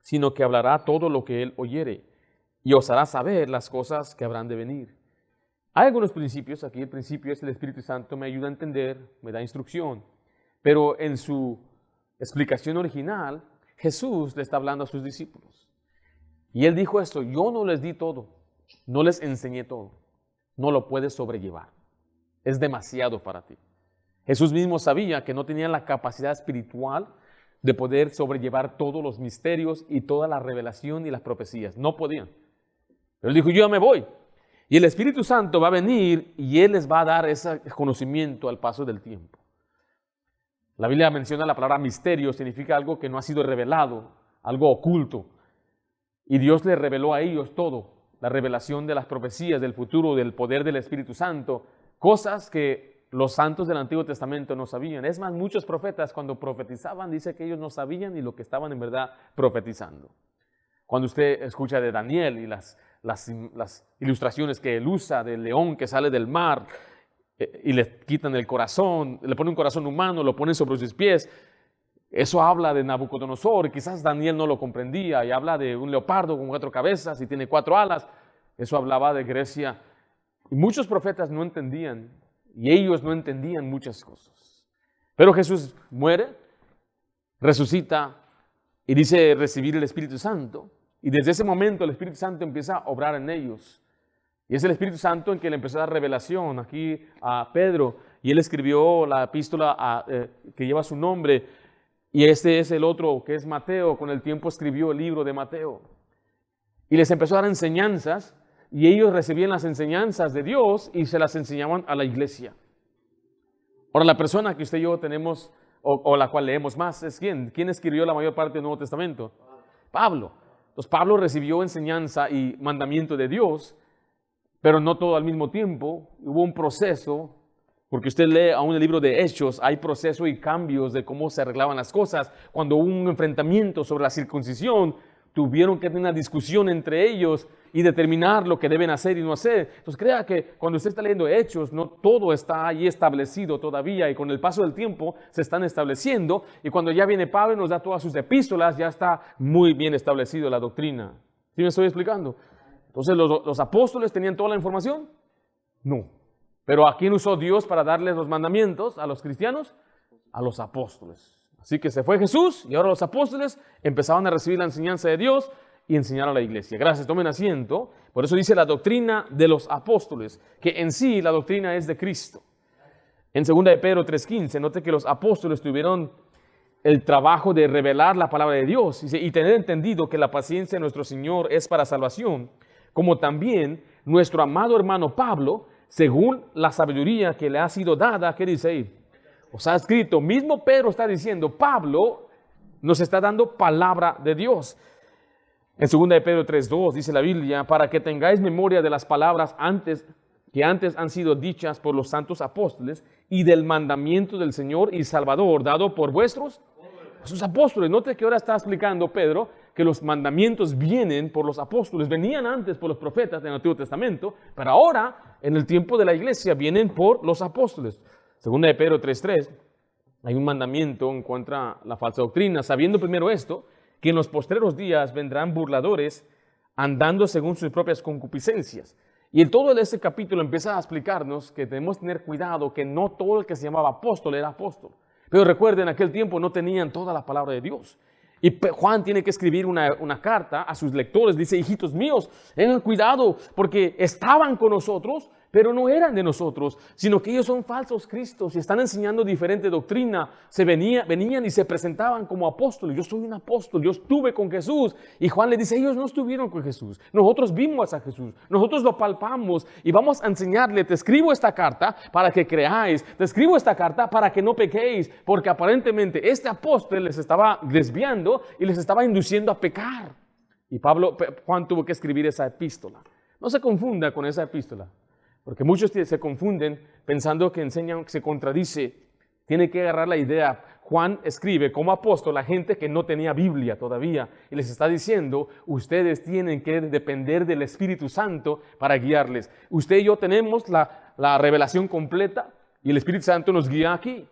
sino que hablará todo lo que Él oyere, y os hará saber las cosas que habrán de venir. Hay algunos principios, aquí el principio es el Espíritu Santo, me ayuda a entender, me da instrucción, pero en su explicación original, Jesús le está hablando a sus discípulos. Y Él dijo esto, yo no les di todo, no les enseñé todo, no lo puedes sobrellevar, es demasiado para ti. Jesús mismo sabía que no tenían la capacidad espiritual de poder sobrellevar todos los misterios y toda la revelación y las profecías, no podían. Pero Él dijo, yo ya me voy. Y el Espíritu Santo va a venir y Él les va a dar ese conocimiento al paso del tiempo. La Biblia menciona la palabra misterio, significa algo que no ha sido revelado, algo oculto. Y Dios les reveló a ellos todo, la revelación de las profecías, del futuro, del poder del Espíritu Santo, cosas que los santos del Antiguo Testamento no sabían. Es más, muchos profetas cuando profetizaban, dice que ellos no sabían ni lo que estaban en verdad profetizando. Cuando usted escucha de Daniel y las ilustraciones que él usa del león que sale del mar y le quitan el corazón, le ponen un corazón humano, lo ponen sobre sus pies, eso habla de Nabucodonosor, y quizás Daniel no lo comprendía, y habla de un leopardo con 4 cabezas y tiene 4 alas, eso hablaba de Grecia, y muchos profetas no entendían, y ellos no entendían muchas cosas. Pero Jesús muere, resucita, y dice recibir el Espíritu Santo, y desde ese momento el Espíritu Santo empieza a obrar en ellos. Y es el Espíritu Santo en que le empezó a dar revelación aquí a Pedro, y él escribió la epístola que lleva su nombre, y este es el otro que es Mateo, con el tiempo escribió el libro de Mateo. Y les empezó a dar enseñanzas, y ellos recibían las enseñanzas de Dios y se las enseñaban a la iglesia. Ahora, la persona que usted y yo tenemos, o la cual leemos más, es ¿quién? ¿Quién escribió la mayor parte del Nuevo Testamento? Pablo. Entonces Pablo recibió enseñanza y mandamiento de Dios, pero no todo al mismo tiempo. Hubo un proceso, porque usted lee aún el libro de Hechos, hay proceso y cambios de cómo se arreglaban las cosas. Cuando hubo un enfrentamiento sobre la circuncisión, tuvieron que tener una discusión entre ellos y determinar lo que deben hacer y no hacer. Entonces crea que cuando usted está leyendo Hechos, no todo está ahí establecido todavía, y con el paso del tiempo se están estableciendo, y cuando ya viene Pablo y nos da todas sus epístolas, ya está muy bien establecido la doctrina. ¿Sí me estoy explicando? Entonces, ¿los apóstoles tenían toda la información? No. ¿Pero a quién usó Dios para darles los mandamientos a los cristianos? A los apóstoles. Así que se fue Jesús y ahora los apóstoles empezaban a recibir la enseñanza de Dios y enseñar a la iglesia. Gracias, tomen asiento. Por eso dice la doctrina de los apóstoles, que en sí la doctrina es de Cristo. En 2 de Pedro 3:15, note que los apóstoles tuvieron el trabajo de revelar la palabra de Dios y tener entendido que la paciencia de nuestro Señor es para salvación, como también nuestro amado hermano Pablo, según la sabiduría que le ha sido dada, ¿qué dice ahí? Os ha escrito, mismo Pedro está diciendo, Pablo nos está dando palabra de Dios. En 2 de Pedro 3:2 dice la Biblia, para que tengáis memoria de las palabras que antes han sido dichas por los santos apóstoles y del mandamiento del Señor y Salvador dado por sus apóstoles. Note que ahora está explicando Pedro que los mandamientos vienen por los apóstoles, venían antes por los profetas del Antiguo Testamento, pero ahora en el tiempo de la iglesia vienen por los apóstoles. 2 de Pedro 3:3, hay un mandamiento en contra de la falsa doctrina, sabiendo primero esto, que en los postreros días vendrán burladores andando según sus propias concupiscencias. Y en todo este capítulo empieza a explicarnos que debemos tener cuidado, que no todo el que se llamaba apóstol era apóstol. Pero recuerden, en aquel tiempo no tenían toda la palabra de Dios. Y Juan tiene que escribir una carta a sus lectores. Dice, hijitos míos, tengan cuidado porque estaban con nosotros, pero no eran de nosotros, sino que ellos son falsos cristos y están enseñando diferente doctrina. Venían y se presentaban como apóstoles. Yo soy un apóstol, yo estuve con Jesús. Y Juan le dice, ellos no estuvieron con Jesús. Nosotros vimos a Jesús, nosotros lo palpamos y vamos a enseñarle, te escribo esta carta para que creáis, te escribo esta carta para que no pequéis, porque aparentemente este apóstol les estaba desviando y les estaba induciendo a pecar. Y Juan tuvo que escribir esa epístola. No se confunda con esa epístola, porque muchos se confunden pensando que enseñan que se contradice. Tiene que agarrar la idea. Juan escribe como apóstol a gente que no tenía Biblia todavía y les está diciendo, ustedes tienen que depender del Espíritu Santo para guiarles. Usted y yo tenemos la revelación completa y el Espíritu Santo nos guía aquí.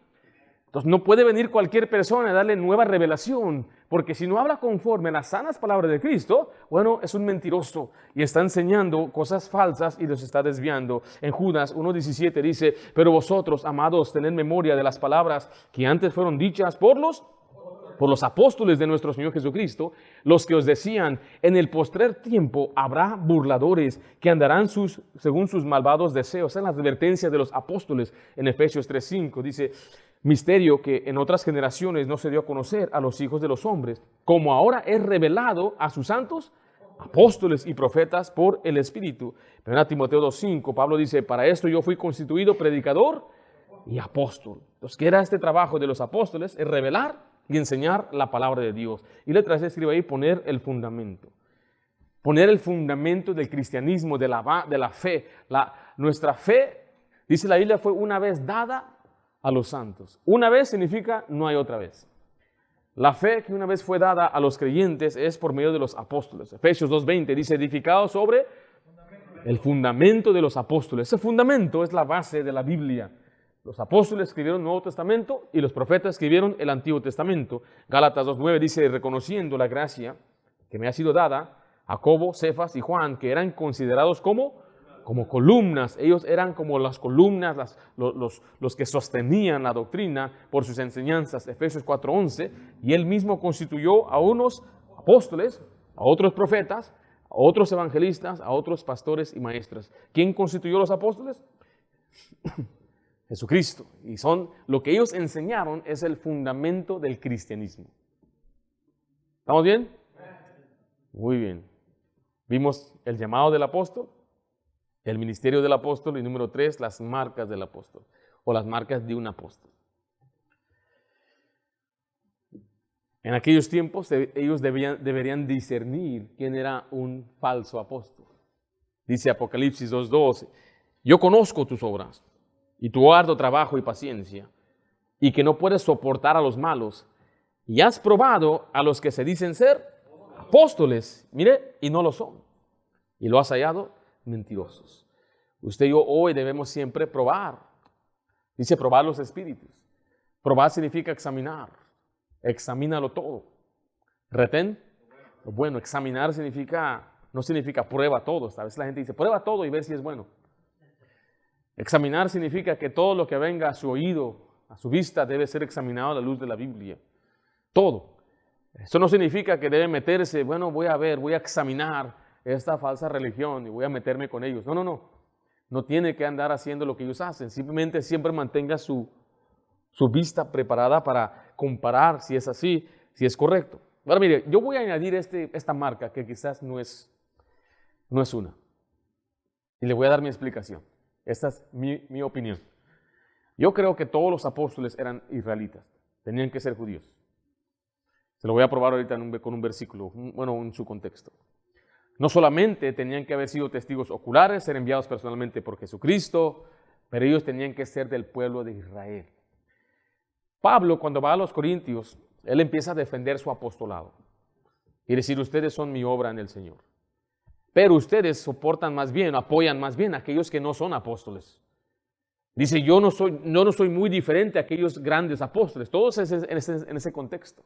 Entonces no puede venir cualquier persona a darle nueva revelación, porque si no habla conforme a las sanas palabras de Cristo, bueno, es un mentiroso y está enseñando cosas falsas y los está desviando. En Judas 1:17 dice, pero vosotros, amados, tened memoria de las palabras que antes fueron dichas por los apóstoles de nuestro Señor Jesucristo, los que os decían, en el postrer tiempo habrá burladores que andarán según sus malvados deseos. En la advertencia de los apóstoles en Efesios 3:5 dice, misterio que en otras generaciones no se dio a conocer a los hijos de los hombres, como ahora es revelado a sus santos apóstoles y profetas por el Espíritu. Pero en Timoteo 2:5 Pablo dice, para esto yo fui constituido predicador y apóstol. Entonces, ¿qué era este trabajo de los apóstoles? Es revelar y enseñar la palabra de Dios. Y letra C escribe ahí, poner el fundamento. Poner el fundamento del cristianismo, de la fe. Nuestra fe, dice la Biblia, fue una vez dada a los santos. Una vez significa no hay otra vez. La fe que una vez fue dada a los creyentes es por medio de los apóstoles. Efesios 2:20 dice, edificado sobre el fundamento de los apóstoles. Ese fundamento es la base de la Biblia. Los apóstoles escribieron el Nuevo Testamento y los profetas escribieron el Antiguo Testamento. Gálatas 2:9 dice, reconociendo la gracia que me ha sido dada, Jacobo, Cefas y Juan, que eran considerados como columnas. Ellos eran como las columnas, los que sostenían la doctrina por sus enseñanzas. Efesios 4:11, y él mismo constituyó a unos apóstoles, a otros profetas, a otros evangelistas, a otros pastores y maestros. ¿Quién constituyó los apóstoles? Jesucristo. Y lo que ellos enseñaron es el fundamento del cristianismo. ¿Estamos bien? Muy bien. Vimos el llamado del apóstol, el ministerio del apóstol y número 3, las marcas del apóstol o las marcas de un apóstol. En aquellos tiempos ellos deberían discernir quién era un falso apóstol. Dice Apocalipsis 2:12, yo conozco tus obras y tu arduo trabajo y paciencia, y que no puedes soportar a los malos, y has probado a los que se dicen ser apóstoles, mire, y no lo son, y lo has hallado mentirosos. Usted y yo hoy debemos siempre probar. Dice probar los espíritus. Probar significa examinar. Examínalo todo. Retén lo bueno. Examinar no significa prueba todo. A veces la gente dice prueba todo y ver si es bueno. Examinar significa que todo lo que venga a su oído, a su vista, debe ser examinado a la luz de la Biblia. Todo. Eso no significa que debe meterse, bueno, voy a examinar esta falsa religión y voy a meterme con ellos. No. No tiene que andar haciendo lo que ellos hacen. Simplemente siempre mantenga su vista preparada para comparar si es así, si es correcto. Ahora mire, yo voy a añadir esta marca que quizás no es una. Y le voy a dar mi explicación. Esta es mi opinión. Yo creo que todos los apóstoles eran israelitas. Tenían que ser judíos. Se lo voy a probar ahorita con un versículo, en su contexto. No solamente tenían que haber sido testigos oculares, ser enviados personalmente por Jesucristo, pero ellos tenían que ser del pueblo de Israel. Pablo, cuando va a los Corintios, él empieza a defender su apostolado y decir, ustedes son mi obra en el Señor. Pero ustedes soportan más bien, apoyan más bien a aquellos que no son apóstoles. Dice, yo no soy muy diferente a aquellos grandes apóstoles, todos en ese contexto.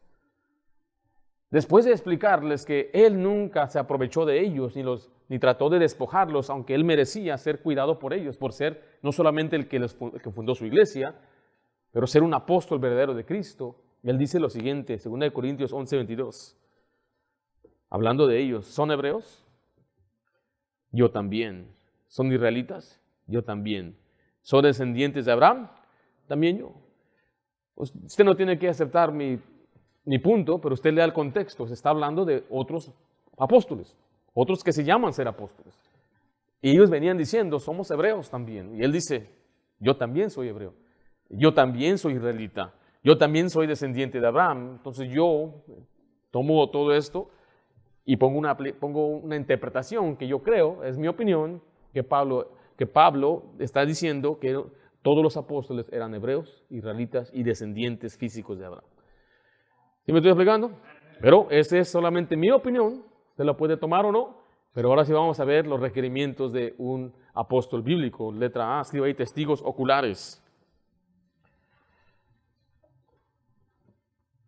Después de explicarles que él nunca se aprovechó de ellos ni trató de despojarlos, aunque él merecía ser cuidado por ellos, por ser no solamente el que fundó su iglesia, pero ser un apóstol verdadero de Cristo. Él dice lo siguiente, 2 Corintios 11:22, hablando de ellos, ¿son hebreos? Yo también. ¿Son israelitas? Yo también. ¿Son descendientes de Abraham? También yo. Usted no tiene que aceptar mi punto, pero usted lea el contexto. Se está hablando de otros apóstoles, otros que se llaman ser apóstoles. Y ellos venían diciendo, somos hebreos también. Y él dice, yo también soy hebreo. Yo también soy israelita. Yo también soy descendiente de Abraham. Entonces yo tomo todo esto y pongo una interpretación que yo creo, es mi opinión, que Pablo está diciendo que todos los apóstoles eran hebreos, israelitas y descendientes físicos de Abraham. ¿Sí me estoy explicando? Pero esa es solamente mi opinión, usted la puede tomar o no, pero ahora sí vamos a ver los requerimientos de un apóstol bíblico. Letra A, escriba ahí testigos oculares.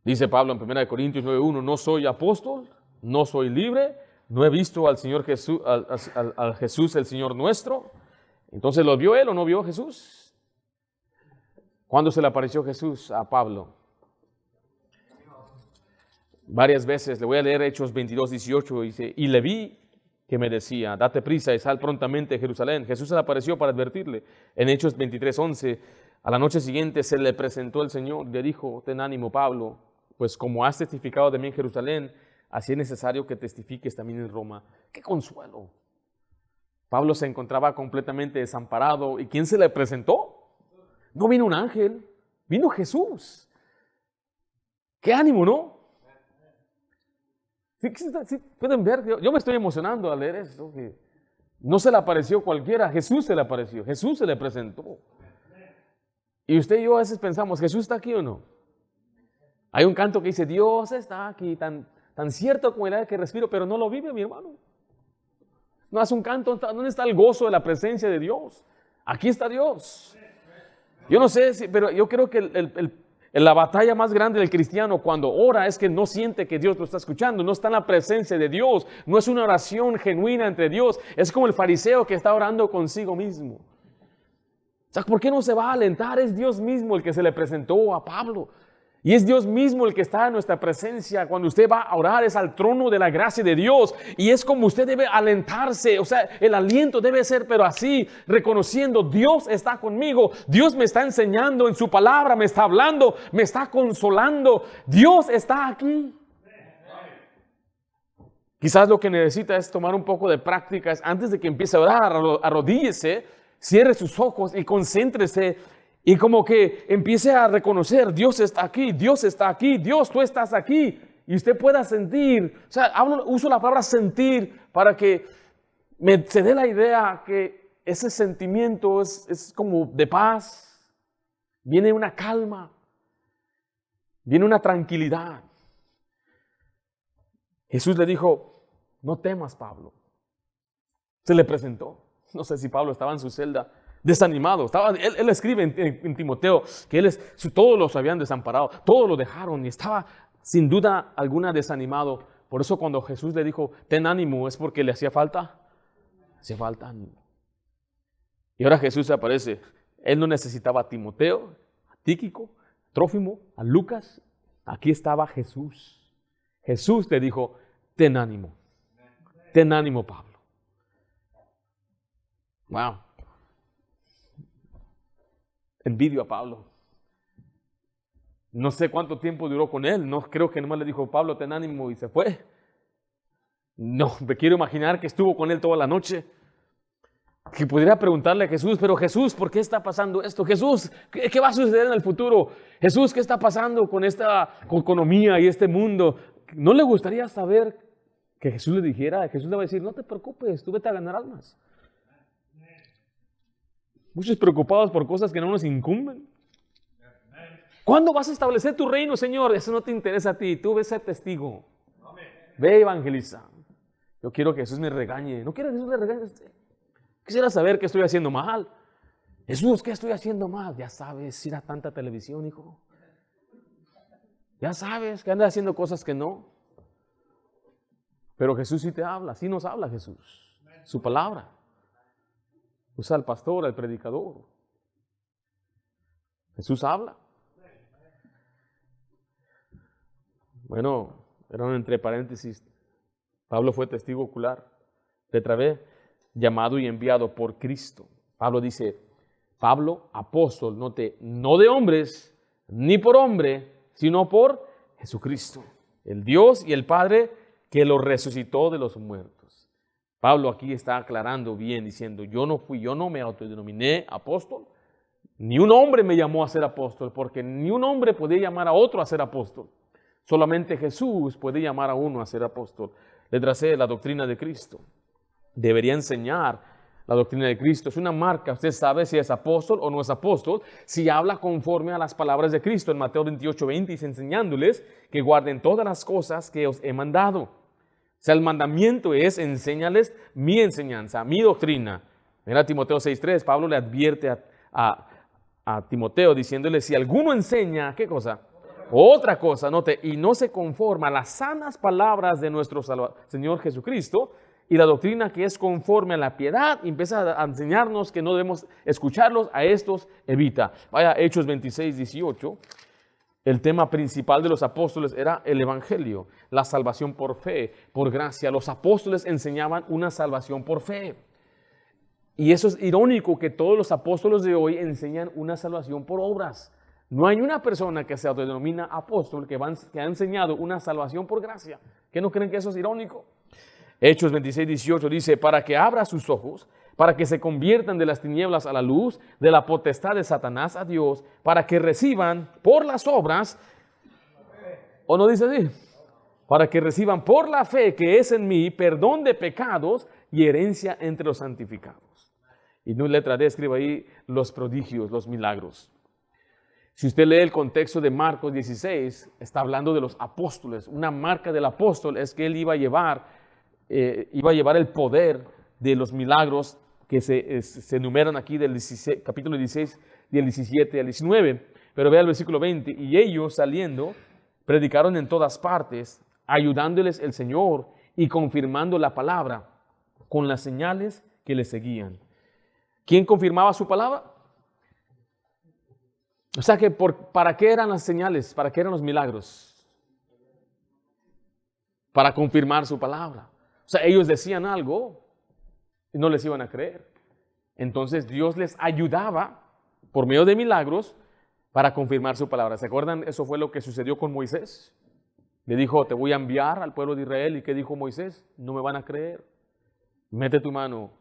Dice Pablo en 1 Corintios 9:1, no soy apóstol, no soy libre, no he visto al Señor Jesús, al Jesús el Señor nuestro. Entonces, ¿lo vio él o no vio Jesús? ¿Cuándo se le apareció Jesús a Pablo? Varias veces. Le voy a leer Hechos 22:18, dice, y le vi que me decía, date prisa y sal prontamente a Jerusalén. Jesús se le apareció para advertirle. En Hechos 23:11, a la noche siguiente se le presentó el Señor, le dijo, ten ánimo Pablo, pues como has testificado de mí en Jerusalén, así es necesario que testifiques también en Roma. ¡Qué consuelo! Pablo se encontraba completamente desamparado. ¿Y quién se le presentó? No vino un ángel, vino Jesús. ¡Qué ánimo!, ¿no? Sí, pueden ver, yo me estoy emocionando al leer esto. Que no se le apareció cualquiera, Jesús se le apareció, Jesús se le presentó. Y usted y yo a veces pensamos, ¿Jesús está aquí o no? Hay un canto que dice, Dios está aquí, tan cierto como el aire que respiro, pero no lo vive, mi hermano. No es un canto, ¿dónde está el gozo de la presencia de Dios? Aquí está Dios. Yo no sé, pero yo creo que la batalla más grande del cristiano cuando ora es que no siente que Dios lo está escuchando, no está en la presencia de Dios, no es una oración genuina entre Dios, es como el fariseo que está orando consigo mismo. O sea, ¿por qué no se va a alentar? Es Dios mismo el que se le presentó a Pablo. Y es Dios mismo el que está en nuestra presencia. Cuando usted va a orar es al trono de la gracia de Dios. Y es como usted debe alentarse. O sea, el aliento debe ser, pero así, reconociendo, Dios está conmigo. Dios me está enseñando en su palabra, me está hablando, me está consolando. Dios está aquí. Quizás lo que necesita es tomar un poco de prácticas. Antes de que empiece a orar, arrodíllese, cierre sus ojos y concéntrese. Y como que empiece a reconocer, Dios está aquí, Dios está aquí, Dios, tú estás aquí. Y usted pueda sentir, o sea, uso la palabra sentir para que se dé la idea que ese sentimiento es como de paz. Viene una calma, viene una tranquilidad. Jesús le dijo, no temas, Pablo. Se le presentó. No sé si Pablo estaba en su celda desanimado. Él escribe en Timoteo que todos los habían desamparado, todos lo dejaron y estaba sin duda alguna desanimado. Por eso cuando Jesús le dijo, ten ánimo, es porque le hacía falta ánimo. Y ahora Jesús se aparece. Él no necesitaba a Timoteo, a Tíquico, a Trófimo, a Lucas. Aquí estaba Jesús. Jesús le dijo, ten ánimo, Pablo. Wow. Envidio a Pablo. No sé cuánto tiempo duró con él. No creo que nomás le dijo, Pablo, ten ánimo y se fue. No, me quiero imaginar que estuvo con él toda la noche. Que pudiera preguntarle a Jesús, pero Jesús, ¿por qué está pasando esto? Jesús, ¿qué va a suceder en el futuro? Jesús, ¿qué está pasando con esta economía y este mundo? ¿No le gustaría saber que Jesús le dijera? Jesús le va a decir, no te preocupes, tú vete a ganar almas. Muchos preocupados por cosas que no nos incumben. ¿Cuándo vas a establecer tu reino, Señor? Eso no te interesa a ti, tú ves ser testigo. Ve y evangeliza. Yo quiero que Jesús me regañe. ¿No quiero que Jesús me regañe a usted? Quisiera saber qué estoy haciendo mal. Jesús, ¿qué estoy haciendo mal? Ya sabes, ir a tanta televisión, hijo. Ya sabes que andas haciendo cosas que no. Pero Jesús sí te habla, sí nos habla Jesús. Su palabra. Usa al pastor, al predicador. Jesús habla. Bueno, eran entre paréntesis. Pablo fue testigo ocular. Letra B, llamado y enviado por Cristo. Pablo dice, Pablo, apóstol, note, no de hombres, ni por hombre, sino por Jesucristo, el Dios y el Padre que lo resucitó de los muertos. Pablo aquí está aclarando bien, diciendo, yo no me autodenominé apóstol, ni un hombre me llamó a ser apóstol, porque ni un hombre podía llamar a otro a ser apóstol. Solamente Jesús puede llamar a uno a ser apóstol. Letra C, la doctrina de Cristo. Debería enseñar la doctrina de Cristo. Es una marca, usted sabe si es apóstol o no es apóstol, si habla conforme a las palabras de Cristo. En Mateo 28:20 dice, enseñándoles que guarden todas las cosas que os he mandado. O sea, el mandamiento es, enséñales mi enseñanza, mi doctrina. Mira Timoteo 6:3, Pablo le advierte a Timoteo diciéndole, si alguno enseña, ¿qué cosa? Otra cosa, note, y no se conforma a las sanas palabras de nuestro Señor Jesucristo y la doctrina que es conforme a la piedad, empieza a enseñarnos que no debemos escucharlos, a estos evita. Vaya, Hechos 26:18, el tema principal de los apóstoles era el evangelio, la salvación por fe, por gracia. Los apóstoles enseñaban una salvación por fe. Y eso es irónico que todos los apóstoles de hoy enseñan una salvación por obras. No hay una persona que se autodenomina apóstol que ha enseñado una salvación por gracia. ¿Qué no creen que eso es irónico? Hechos 26:18 dice, para que abra sus ojos, para que se conviertan de las tinieblas a la luz, de la potestad de Satanás a Dios, para que reciban por las obras, ¿o no dice así? Para que reciban por la fe que es en mí, perdón de pecados y herencia entre los santificados. Y en letra D escribe ahí los prodigios, los milagros. Si usted lee el contexto de Marcos 16, está hablando de los apóstoles. Una marca del apóstol es que él iba a llevar el poder de los milagros que se enumeran aquí del capítulo 16, del 17 al 19. Pero vea el versículo 20. Y ellos saliendo, predicaron en todas partes, ayudándoles el Señor y confirmando la palabra con las señales que les seguían. ¿Quién confirmaba su palabra? O sea que, ¿para qué eran las señales? ¿Para qué eran los milagros? Para confirmar su palabra. O sea, ellos decían algo y no les iban a creer. Entonces Dios les ayudaba por medio de milagros para confirmar su palabra. ¿Se acuerdan? Eso fue lo que sucedió con Moisés. Le dijo, te voy a enviar al pueblo de Israel. ¿Y qué dijo Moisés? No me van a creer. Mete tu mano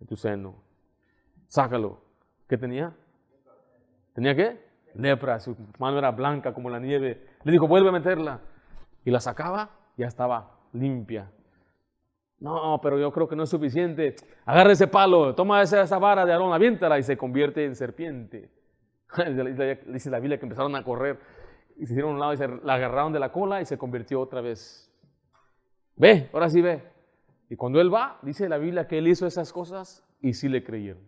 en tu seno. Sácalo. ¿Qué tenía? ¿Tenía qué? Lepra, su mano era blanca como la nieve. Le dijo, vuelve a meterla. Y la sacaba, ya estaba limpia. No, pero yo creo que no es suficiente. Agarra ese palo, toma esa vara de Aarón, aviéntala y se convierte en serpiente. Dice la Biblia que empezaron a correr y se hicieron a un lado y se la agarraron de la cola y se convirtió otra vez. Ve, ahora sí ve. Y cuando él va, dice la Biblia que él hizo esas cosas y sí le creyeron.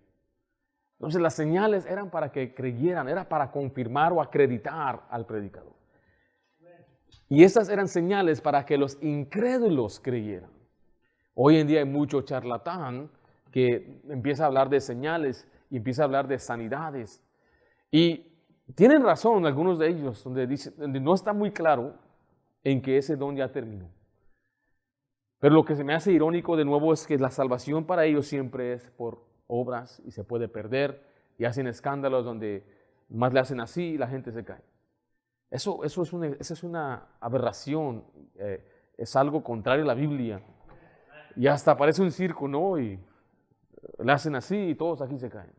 Entonces las señales eran para que creyeran, era para confirmar o acreditar al predicador. Y esas eran señales para que los incrédulos creyeran. Hoy en día hay mucho charlatán que empieza a hablar de señales y empieza a hablar de sanidades. Y tienen razón algunos de ellos, donde no está muy claro en que ese don ya terminó. Pero lo que se me hace irónico de nuevo es que la salvación para ellos siempre es por obras y se puede perder y hacen escándalos donde más le hacen así y la gente se cae. Eso es una aberración, es algo contrario a la Biblia. Y hasta parece un circo, ¿no? Y le hacen así y todos aquí se caen.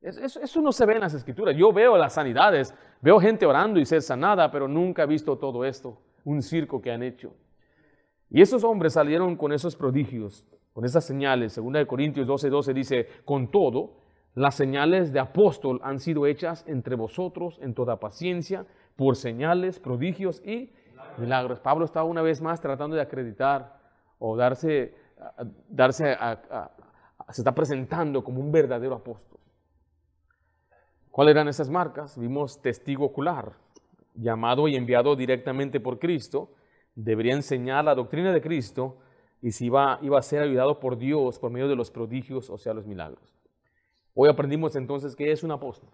Eso no se ve en las Escrituras. Yo veo las sanidades, veo gente orando y ser sanada, pero nunca he visto todo esto, un circo que han hecho. Y esos hombres salieron con esos prodigios, con esas señales. 2 Corintios 12:12 dice, con todo, las señales de apóstol han sido hechas entre vosotros en toda paciencia, por señales, prodigios y milagros. Pablo estaba una vez más tratando de acreditar o se está presentando como un verdadero apóstol. ¿Cuáles eran esas marcas? Vimos testigo ocular, llamado y enviado directamente por Cristo, debería enseñar la doctrina de Cristo y si iba a ser ayudado por Dios por medio de los prodigios, o sea, los milagros. Hoy aprendimos entonces qué es un apóstol.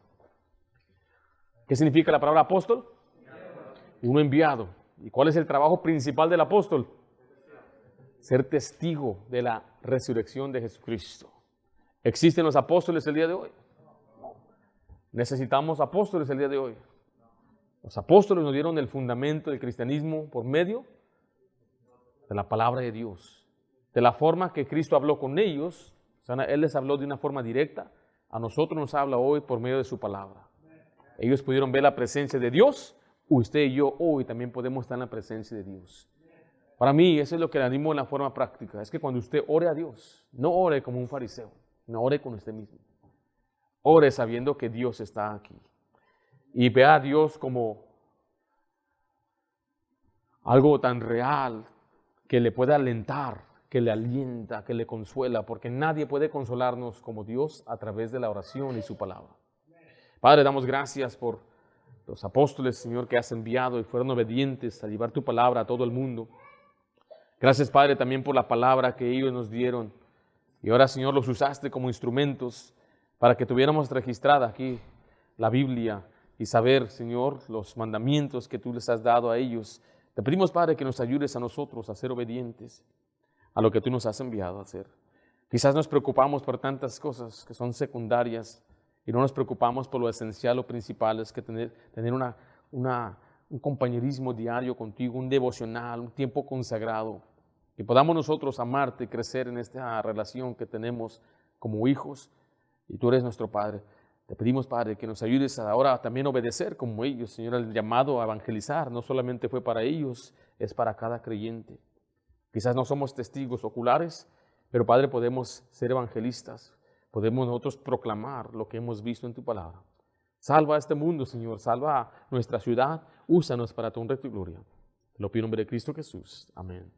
¿Qué significa la palabra apóstol? Uno enviado. ¿Y cuál es el trabajo principal del apóstol? Ser testigo de la resurrección de Jesucristo. ¿Existen los apóstoles el día de hoy? Necesitamos apóstoles el día de hoy. Los apóstoles nos dieron el fundamento del cristianismo por medio de la palabra de Dios. De la forma que Cristo habló con ellos, Él les habló de una forma directa. A nosotros nos habla hoy por medio de su palabra. Ellos pudieron ver la presencia de Dios. Usted y yo hoy también podemos estar en la presencia de Dios. Para mí, eso es lo que le animo en la forma práctica. Es que cuando usted ore a Dios, no ore como un fariseo, no ore con usted mismo. Ore sabiendo que Dios está aquí. Y vea a Dios como algo tan real que le puede alentar, que le alienta, que le consuela, porque nadie puede consolarnos como Dios a través de la oración y su palabra. Padre, damos gracias por los apóstoles, Señor, que has enviado y fueron obedientes a llevar tu palabra a todo el mundo. Gracias, Padre, también por la palabra que ellos nos dieron. Y ahora, Señor, los usaste como instrumentos para que tuviéramos registrada aquí la Biblia y saber, Señor, los mandamientos que tú les has dado a ellos. Te pedimos, Padre, que nos ayudes a nosotros a ser obedientes a lo que tú nos has enviado a hacer. Quizás nos preocupamos por tantas cosas que son secundarias y no nos preocupamos por lo esencial o principal, es que tener un compañerismo diario contigo, un devocional, un tiempo consagrado, que podamos nosotros amarte y crecer en esta relación que tenemos como hijos y tú eres nuestro Padre. Te pedimos, Padre, que nos ayudes ahora también a obedecer como ellos. Señor, el llamado a evangelizar no solamente fue para ellos, es para cada creyente. Quizás no somos testigos oculares, pero Padre, podemos ser evangelistas. Podemos nosotros proclamar lo que hemos visto en tu palabra. Salva a este mundo, Señor. Salva a nuestra ciudad. Úsanos para tu honra y tu gloria. Te lo pido en nombre de Cristo Jesús. Amén.